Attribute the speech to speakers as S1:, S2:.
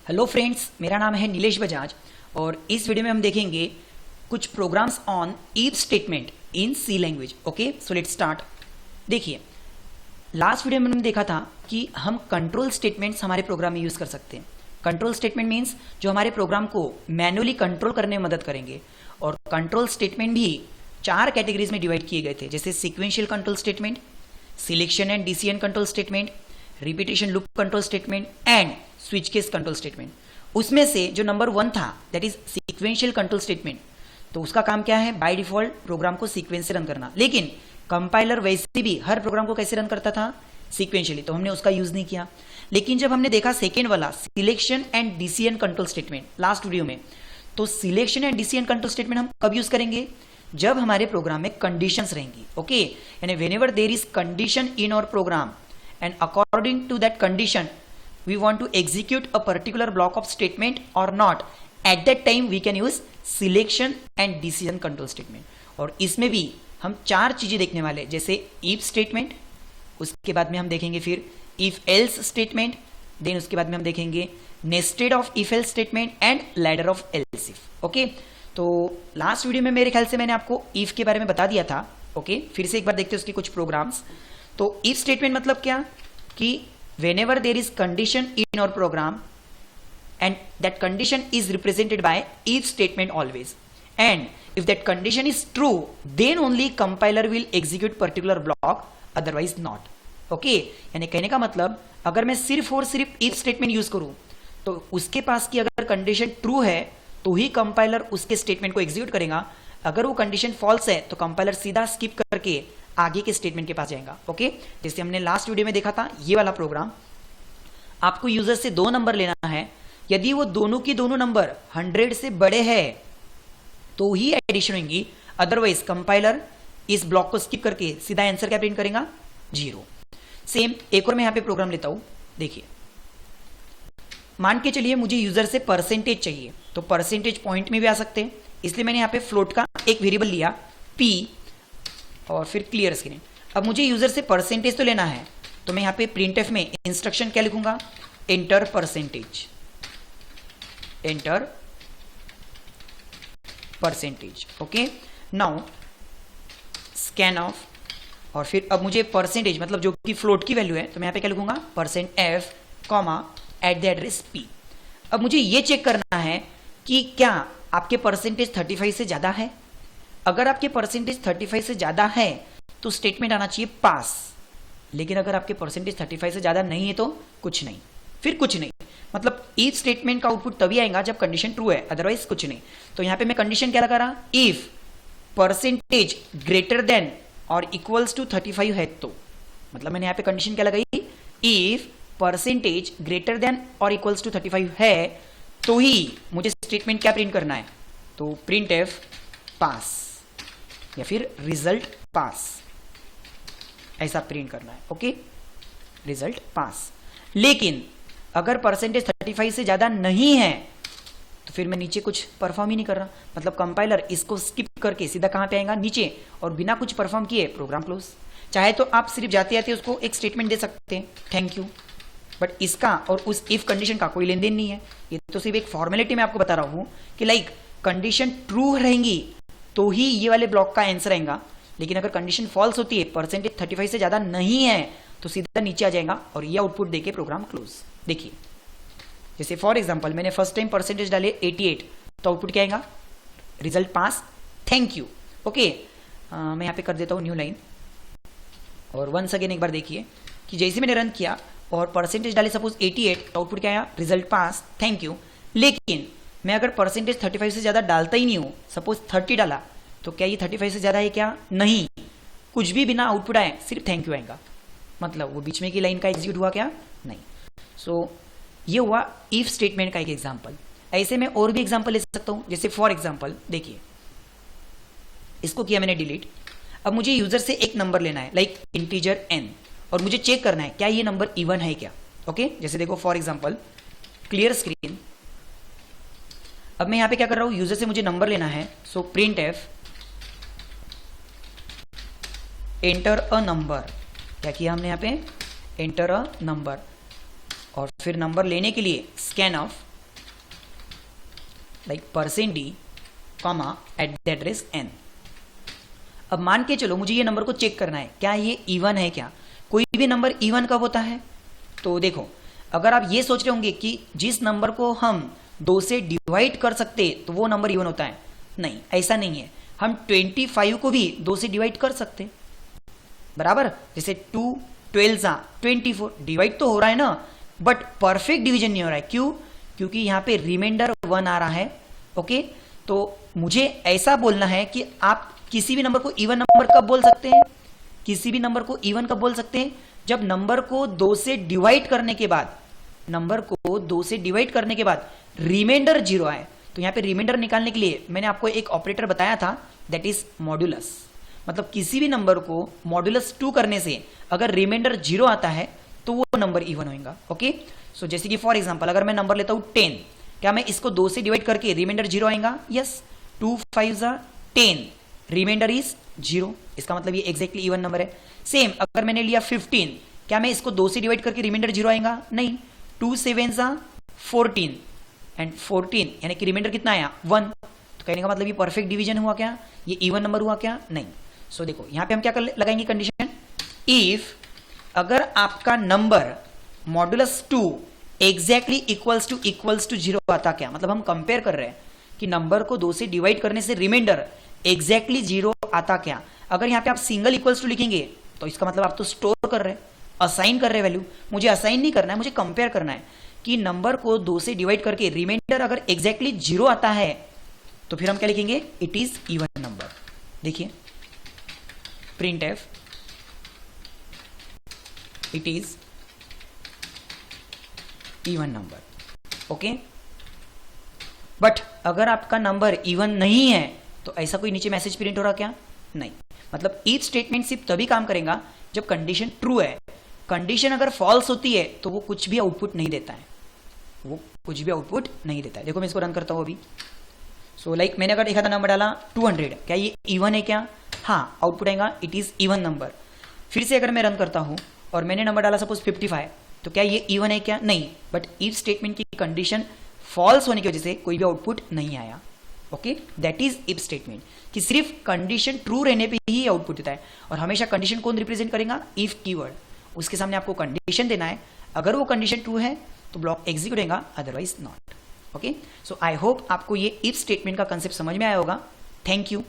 S1: Hello friends, मेरा नाम है नीलेश बजाज और इस वीडियो में हम देखेंगे कुछ programs on if statement in C language. Okay, so let's start. देखिए, लास्ट वीडियो में हमने देखा था कि हम कंट्रोल स्टेटमेंट्स हमारे प्रोग्राम में यूज कर सकते हैं। कंट्रोल स्टेटमेंट मीन्स जो हमारे प्रोग्राम को मैनुअली कंट्रोल करने में मदद करेंगे। और कंट्रोल स्टेटमेंट भी 4 कैटेगरीज में डिवाइड किए गए थे, जैसे sequential control statement, selection and decision control statement, repetition loop control statement and switch case control statement. उसमें से जो नंबर 1 था that is sequential control statement, तो उसका काम क्या है, बाय डिफॉल्ट प्रोग्राम को सीक्वेंस से रन करना। लेकिन कंपाइलर वैसे भी हर प्रोग्राम को कैसे रन करता था, सीक्वेंशियली, तो हमने उसका यूज नहीं किया। लेकिन जब हमने देखा सेकेंड वाला selection and decision control statement last video में, तो selection and decision control statement हम कब यूज करेंगे, जब हमारे प्रोग्राम में कंडीशंस रहेंगी। ओके, यानी whenever there is condition in our program and according to that condition we want to execute a particular block of statement or not, at that time we can use selection and decision control statement। और इसमें भी हम 4 चीजें देखने वाले, जैसे if statement, उसके बाद में हम देखेंगे फिर if else statement, देन उसके बाद में हम देखेंगे nested of if else statement and ladder of else if। Okay, तो लास्ट वीडियो में मेरे ख्याल से मैंने आपको if के बारे में बता दिया था। ओके, फिर से एक बार देखते हैं उसके कुछ प्रोग्राम्स। तो इफ स्टेटमेंट मतलब क्या, कि whenever there is condition in our program and that condition is represented by if statement always, and if that condition is true then only compiler will execute particular block, otherwise not। okay, यानी कहने का मतलब अगर मैं सिर्फ और सिर्फ if statement use करूं तो उसके पास की अगर कंडीशन ट्रू है तो ही कंपाइलर उसके स्टेटमेंट को एग्जीक्यूट करेगा। अगर वो कंडीशन फॉल्स है तो कंपाइलर सीधा स्किप करके आगे के स्टेटमेंट के पास जाएगा। ओके, जैसे हमने लास्ट वीडियो में देखा था, ये वाला प्रोग्राम, आपको यूजर से 2 नंबर लेना है। यदि वो दोनों की दोनों नंबर 100 से बड़े हैं तो ही एडिशन होंगी, अदरवाइज कंपाइलर इस ब्लॉक को स्किप करके सीधा आंसर क्या प्रिंट करेगा, 0। सेम एक और मैं यहां पे प्रोग्राम लेता हूं। देखिए, मान के चलिए मुझे यूजर से परसेंटेज चाहिए, तो परसेंटेज पॉइंट में भी आ सकते हैं, इसलिए मैंने यहां पे फ्लोट का एक वेरिएबल लिया p और फिर क्लियर स्क्रीन। अब मुझे यूजर से परसेंटेज तो लेना है, तो मैं यहां पे प्रिंटएफ में इंस्ट्रक्शन क्या लिखूंगा, enter percentage, enter percentage. Okay, now scan of, और फिर अब मुझे परसेंटेज मतलब जो कि फ्लोट की वैल्यू है, तो मैं यहां पे क्या लिखूंगा, %f comma at the address p। अब मुझे ये चेक करना है कि क्या आपके परसेंटेज 35 से ज्यादा है। अगर आपके परसेंटेज 35 से ज्यादा है तो स्टेटमेंट आना चाहिए पास, लेकिन अगर आपके परसेंटेज 35 से ज्यादा नहीं है तो कुछ नहीं, फिर कुछ नहीं। मतलब इफ स्टेटमेंट का आउटपुट तभी आएगा जब कंडीशन ट्रू है, अदरवाइज कुछ नहीं। तो यहां पे मैं कंडीशन क्या लगा रहा, इफ परसेंटेज ग्रेटर देन और इक्वल्स टू 35 है, तो मतलब मैंने यहां पे कंडीशन क्या लगाई, इफ परसेंटेज ग्रेटर देन और इक्वल्स टू 35 है तो ही मुझे स्टेटमेंट क्या प्रिंट करना है, तो प्रिंट एफ पास या फिर रिजल्ट पास, ऐसा प्रिंट करना है। ओके, रिजल्ट पास। लेकिन अगर परसेंटेज 35 से ज्यादा नहीं है तो फिर मैं नीचे कुछ परफॉर्म ही नहीं कर रहा, मतलब कंपाइलर इसको स्किप करके सीधा कहां पे आएगा, नीचे, और बिना कुछ परफॉर्म किए प्रोग्राम क्लोज। चाहे तो आप सिर्फ जाते जाते उसको एक स्टेटमेंट दे सकते हैं, थैंक यू, बट इसका और उस इफ कंडीशन का कोई लेन देन नहीं है। ये तो सिर्फ एक फॉर्मेलिटी में आपको बता रहा हूं कि लाइक कंडीशन ट्रू रहेंगी तो ही ये वाले ब्लॉक का आंसर आएगा, लेकिन अगर कंडीशन फॉल्स होती है, परसेंटेज 35 से ज्यादा नहीं है, तो सीधा नीचे आ जाएगा और ये आउटपुट देके प्रोग्राम क्लोज। देखिए, जैसे फॉर एग्जांपल मैंने फर्स्ट टाइम परसेंटेज डाले 88, तो आउटपुट क्या आएगा, result pass, thank you. Okay, मैं यहां पे कर देता हूं न्यू लाइन, और वंस अगेन एक बार देखिए कि जैसे मैंने रन किया और परसेंटेज डाले सपोज 88, तो आउटपुट क्या आया, रिजल्ट पास, थैंक यू। लेकिन मैं अगर परसेंटेज 35 से ज्यादा डालता ही नहीं हूं, सपोज 30 डाला, तो क्या ये 35 से ज्यादा है क्या, नहीं, कुछ भी बिना आउटपुट आए सिर्फ थैंक यू आएगा, मतलब वो बीच में की लाइन का एग्जीक्यूट हुआ क्या, नहीं। सो ये हुआ इफ स्टेटमेंट का एक एग्जांपल। ऐसे में और भी एग्जांपल ले सकता हूं, जैसे फॉर एग्जांपल देखिए, इसको किया मैंने डिलीट। अब मुझे यूजर से एक नंबर लेना है, लाइक इंटीजर n, और मुझे चेक करना है क्या ये नंबर इवन है क्या। ओके, जैसे देखो फॉर एग्जांपल क्लियर स्क्रीन। अब मैं यहां पे क्या कर रहा हूं, यूजर से मुझे नंबर लेना है, so print F enter a number, क्या किया हमने यहां पे, एंटर अ नंबर, और फिर नंबर लेने के लिए scan of, like %d comma at the address n। अब मान के चलो मुझे ये नंबर को चेक करना है, क्या ये इवन है क्या? कोई भी नंबर इवन कब होता है? तो देखो, अगर आप ये सोच रहे होंगे कि जिस नंबर को हम 2 से डिवाइड कर सकते तो वो नंबर इवन होता है, नहीं, ऐसा नहीं है। हम 25 को भी 2 से डिवाइड कर सकते, बराबर। जैसे 2 12 24 डिवाइड तो हो रहा है ना, बट परफेक्ट डिवीजन नहीं हो रहा है। क्यों? क्योंकि यहाँ पे रिमाइंडर 1 आ रहा है। ओके, तो मुझे ऐसा बोलना है कि आप किसी भी नंबर को इवन नंबर कब बोल सकते हैं? किसी भी नंबर को इवन कब बोल सकते हैं? जब नंबर को 2 से डिवाइड करने के बाद, नंबर को 2 से डिवाइड करने के बाद रिमाइंडर 0 आए। तो यहाँ पे रिमाइंडर निकालने के लिए मैंने आपको एक ऑपरेटर बताया था, दैट इज मॉड्यूलस। मतलब किसी भी नंबर को मॉड्यूलस 2 करने से अगर रिमाइंडर 0 आता है तो वो नंबर इवन होगा। ओके, सो जैसे कि फॉर एग्जांपल अगर मैं नंबर लेता हूं 10, क्या मैं इसको 2 से डिवाइड करके रिमाइंडर 0 आएगा? यस, 2 5 10, रिमाइंडर इज 0, इसका मतलब ये एग्जैक्टली इवन नंबर है। सेम अगर मैंने लिया 15, क्या मैं इसको 2 से डिवाइड करके रिमाइंडर 0 आएगा? नहीं, 2 7 14 एंड 14 यानी कि रिमाइंडर कितना आया? 1। तो कहने का मतलब ये परफेक्ट डिवीजन हुआ क्या? ये इवन नंबर हुआ क्या? नहीं। सो देखो यहाँ पे हम क्या लगाएंगे कंडीशन, इफ अगर आपका number modulus 2 exactly equals to 0 आता, क्या मतलब हम कंपेयर कर रहे हैं कि नंबर को 2 से डिवाइड करने से रिमाइंडर एग्जैक्टली 0 आता क्या? अगर यहाँ पे आप सिंगल इक्वल्स टू लिखेंगे तो इसका मतलब आप तो स्टोर कर रहे हैं, असाइन कर रहे हैं वैल्यू। मुझे असाइन नहीं करना है, मुझे कंपेयर करना है कि नंबर को 2 से डिवाइड करके रिमाइंडर अगर एग्जैक्टली 0 आता है तो फिर हम क्या लिखेंगे? It is even number. देखिए printf it is even number. Okay, but अगर आपका नंबर इवन नहीं है तो ऐसा कोई नीचे मैसेज प्रिंट हो रहा क्या? नहीं। मतलब इफ स्टेटमेंट सिर्फ तभी काम करेगा जब कंडीशन ट्रू है। कंडीशन अगर फॉल्स होती है तो वो कुछ भी आउटपुट नहीं देता है, वो कुछ भी आउटपुट नहीं देता है। देखो मैं इसको रन करता हूं अभी। सो लाइक मैंने अगर एक आधा नंबर डाला 200, क्या ये इवन है क्या? हाँ, आउटपुट आएगा इट इज इवन नंबर। फिर से अगर मैं रन करता हूं और मैंने नंबर डाला सपोज 55, तो क्या ये इवन है क्या? नहीं। बट इफ स्टेटमेंट की कंडीशन फॉल्स होने की वजह से कोई भी आउटपुट नहीं आया। Okay, that is if statement, कि सिर्फ कंडीशन ट्रू रहने पे ही आउटपुट देता है। और हमेशा कंडीशन कौन रिप्रेजेंट करेगा? If keyword. उसके सामने आपको कंडीशन देना है, अगर वो कंडीशन ट्रू है तो ब्लॉक एग्जीक्यूट होगा, otherwise not. Okay, so I hope आपको ये इफ स्टेटमेंट का कंसेप्ट समझ में आया होगा। Thank you.